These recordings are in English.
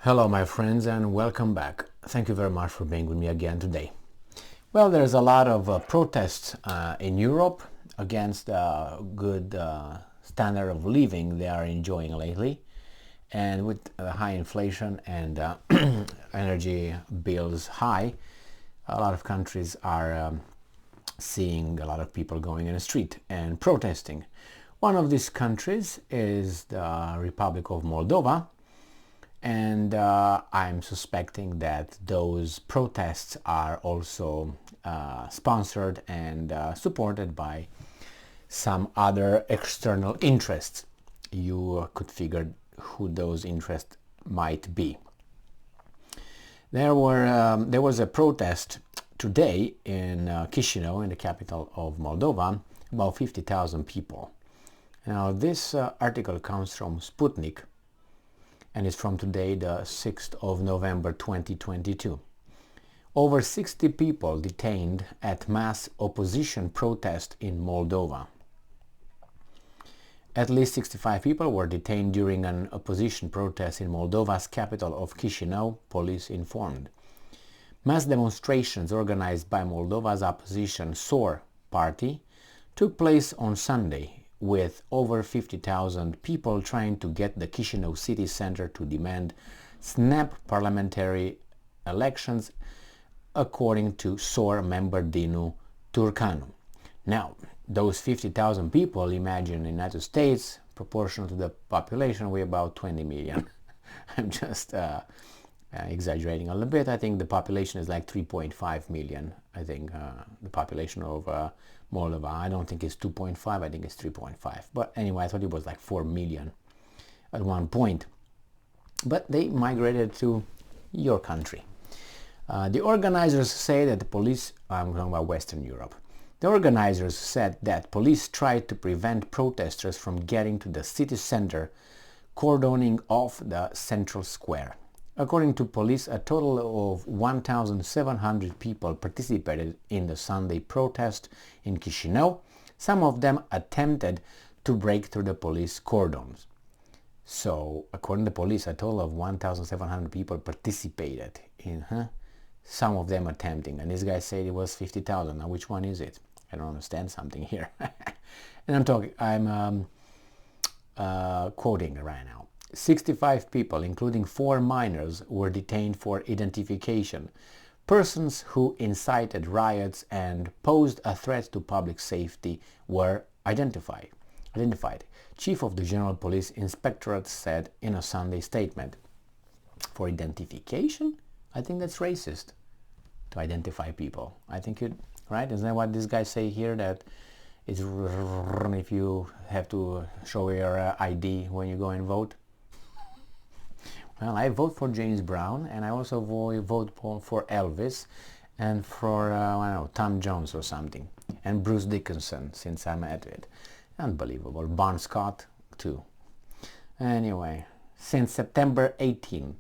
Hello my friends and welcome back. Thank you very much for being with me again today. Well, there's a lot of protests in Europe against the good standard of living they are enjoying lately, and with high inflation and energy bills high, a lot of countries are seeing a lot of people going in the street and protesting. One of these countries is the Republic of Moldova, and I'm suspecting that those protests are also sponsored and supported by some other external interests. You could figure who those interests might be. There was a protest today in Chisinau, in the capital of Moldova, about 50,000 people. Now this article comes from Sputnik, and it's from today, the 6th of November 2022. Over 60 people detained at mass opposition protest in Moldova. At least 65 people were detained during an opposition protest in Moldova's capital of Chisinau, police informed. Mass demonstrations organized by Moldova's opposition SOR party took place on Sunday, with over 50,000 people trying to get the Chisinau city center to demand snap parliamentary elections, according to SOR member Dinu Turcanu. Now, those 50,000 people, imagine in the United States, proportional to the population, we're about 20 million. I'm just exaggerating a little bit. I think the population is like 3.5 million. I think the population of Moldova, I don't think it's 2.5, I think it's 3.5. But anyway, I thought it was like 4 million at one point. But they migrated to your country. The organizers say that the police, I'm talking about Western Europe, the organizers said that police tried to prevent protesters from getting to the city center, cordoning off the central square. According to police, a total of 1,700 people participated in the Sunday protest in Chisinau. Some of them attempted to break through the police cordons. So, according to police, a total of 1,700 people participated in, some of them attempting. And this guy said it was 50,000. Now, which one is it? I don't understand something here. And I'm quoting right now. 65 people, including 4 minors, were detained for identification. Persons who incited riots and posed a threat to public safety were identified. Chief of the General Police Inspectorate said in a Sunday statement. For identification? I think that's racist, to identify people. I think it, right? Isn't that what this guy say here, that it's if you have to show your ID when you go and vote? Well, I vote for James Brown, and I also vote for Elvis, and for, I don't know, Tom Jones or something, and Bruce Dickinson, since I'm at it. Unbelievable. Bon Scott, too. Anyway, since September 18,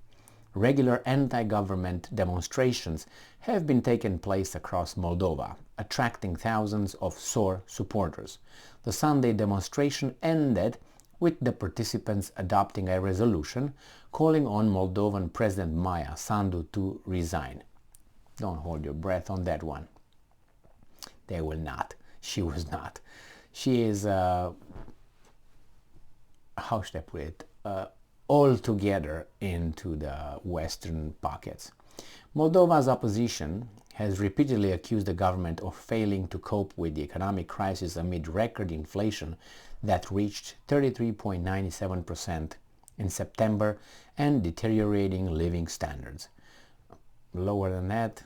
regular anti-government demonstrations have been taking place across Moldova, attracting thousands of SOR supporters. The Sunday demonstration ended with the participants adopting a resolution calling on Moldovan President Maya Sandu to resign. Don't hold your breath on that one. They will not. She was not. She is, how should I put it, all together into the Western pockets. Moldova's opposition has repeatedly accused the government of failing to cope with the economic crisis amid record inflation that reached 33.97% in September and deteriorating living standards. Lower than that.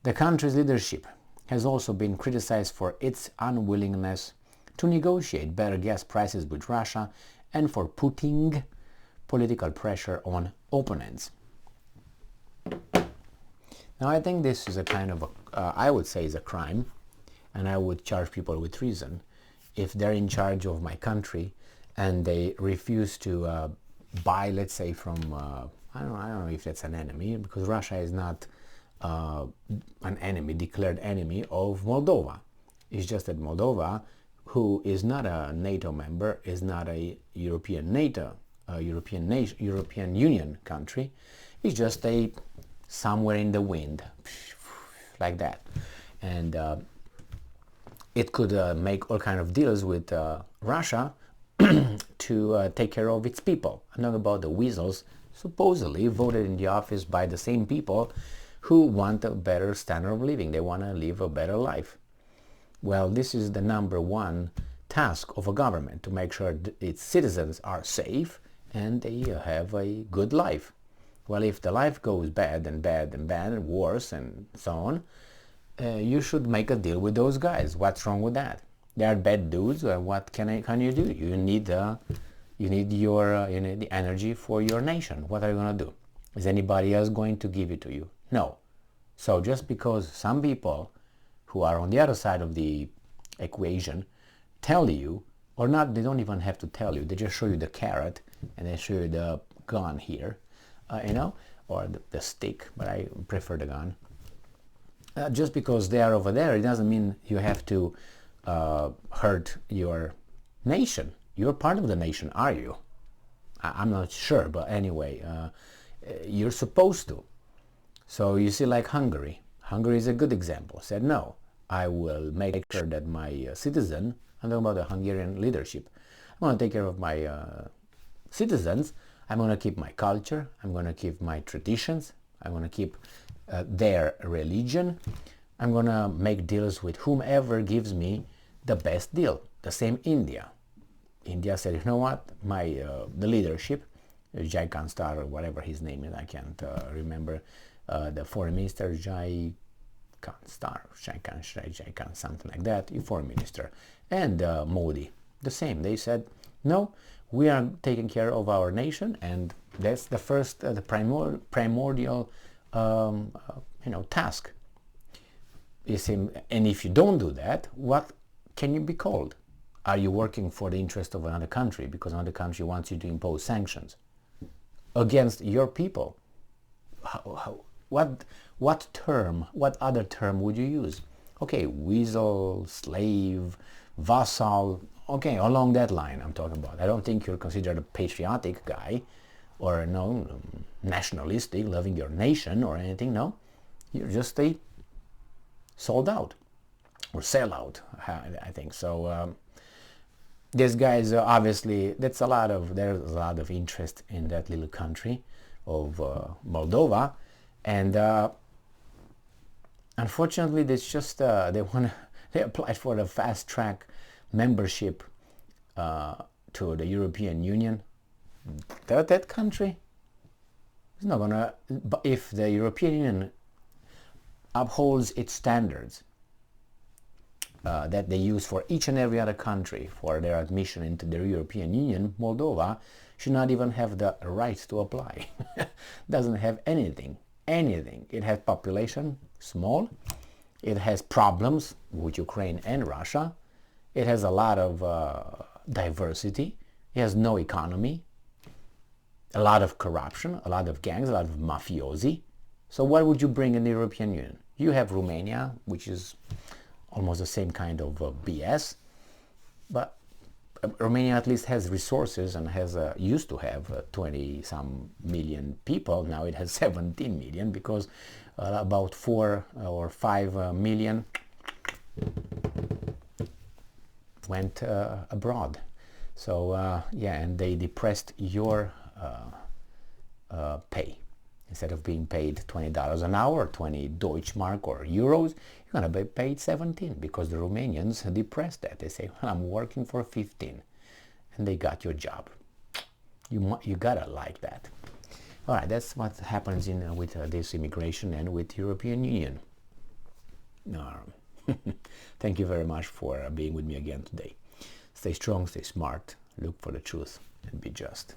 The country's leadership has also been criticized for its unwillingness to negotiate better gas prices with Russia and for putting political pressure on opponents. Now, I think this is a kind of, I would say is a crime, and I would charge people with treason if they're in charge of my country and they refuse to buy, let's say, from, I don't know if that's an enemy, because Russia is not an enemy, declared enemy of Moldova. It's just that Moldova, who is not a NATO member, is not a European NATO European Union country is just a somewhere in the wind, like that, and it could make all kind of deals with Russia to take care of its people. I'm talking about the weasels, supposedly voted in the office by the same people who want a better standard of living. They want to live a better life. Well, this is the number one task of a government, to make sure its citizens are safe and they have a good life. Well, if the life goes bad and bad and bad and worse and so on, you should make a deal with those guys. What's wrong with that? They are bad dudes. What can you do? You need the energy for your nation. What are you gonna do? Is anybody else going to give it to you? No. So just because some people who are on the other side of the equation tell you, or not, they don't even have to tell you. They just show you the carrot and they show you the gun here, or the stick. But I prefer the gun. Just because they are over there, it doesn't mean you have to hurt your nation. You're part of the nation, are you? I'm not sure, but anyway, you're supposed to. So you see, like Hungary. Hungary is a good example. Said, no, I will make sure that my citizen, I'm talking about the Hungarian leadership, I'm going to take care of my citizens. I'm going to keep my culture. I'm going to keep my traditions. I'm going to keep their religion. I'm going to make deals with whomever gives me the best deal. The same India. India said, you know what, the leadership, Jaikan or whatever his name is, I can't remember, the foreign minister, Jaikan, something like that, foreign minister, and Modi, the same. They said, no, we are taking care of our nation, and that's the first, the primordial task. You see, and if you don't do that, what can you be called? Are you working for the interest of another country because another country wants you to impose sanctions against your people? What other term would you use? Okay, weasel, slave, vassal. Okay, along that line I'm talking about. I don't think you're considered a patriotic guy or nationalistic, loving your nation or anything. No, you're just a sold out or sell out, I think. So these guys, obviously, there's a lot of interest in that little country of Moldova, and unfortunately, it's just they applied for the fast track membership to the European Union. That country is not gonna. But if the European Union upholds its standards that they use for each and every other country for their admission into the European Union, Moldova should not even have the right to apply. Doesn't have anything. It has population, small. It has problems with Ukraine and Russia. It has a lot of diversity. It has no economy. A lot of corruption, a lot of gangs, a lot of mafiosi. So what would you bring in the European Union? You have Romania, which is almost the same kind of BS, but Romania at least has resources and has used to have 20 some million people. Now it has 17 million because about 4 or 5 million went abroad. So yeah, and they depressed your pay. Instead of being paid $20 an hour, 20 Deutschmark or euros, you're going to be paid 17 because the Romanians depressed that. They say, well, I'm working for 15. And they got your job. You got to like that. All right, that's what happens with this immigration and with European Union. Thank you very much for being with me again today. Stay strong, stay smart, look for the truth, and be just.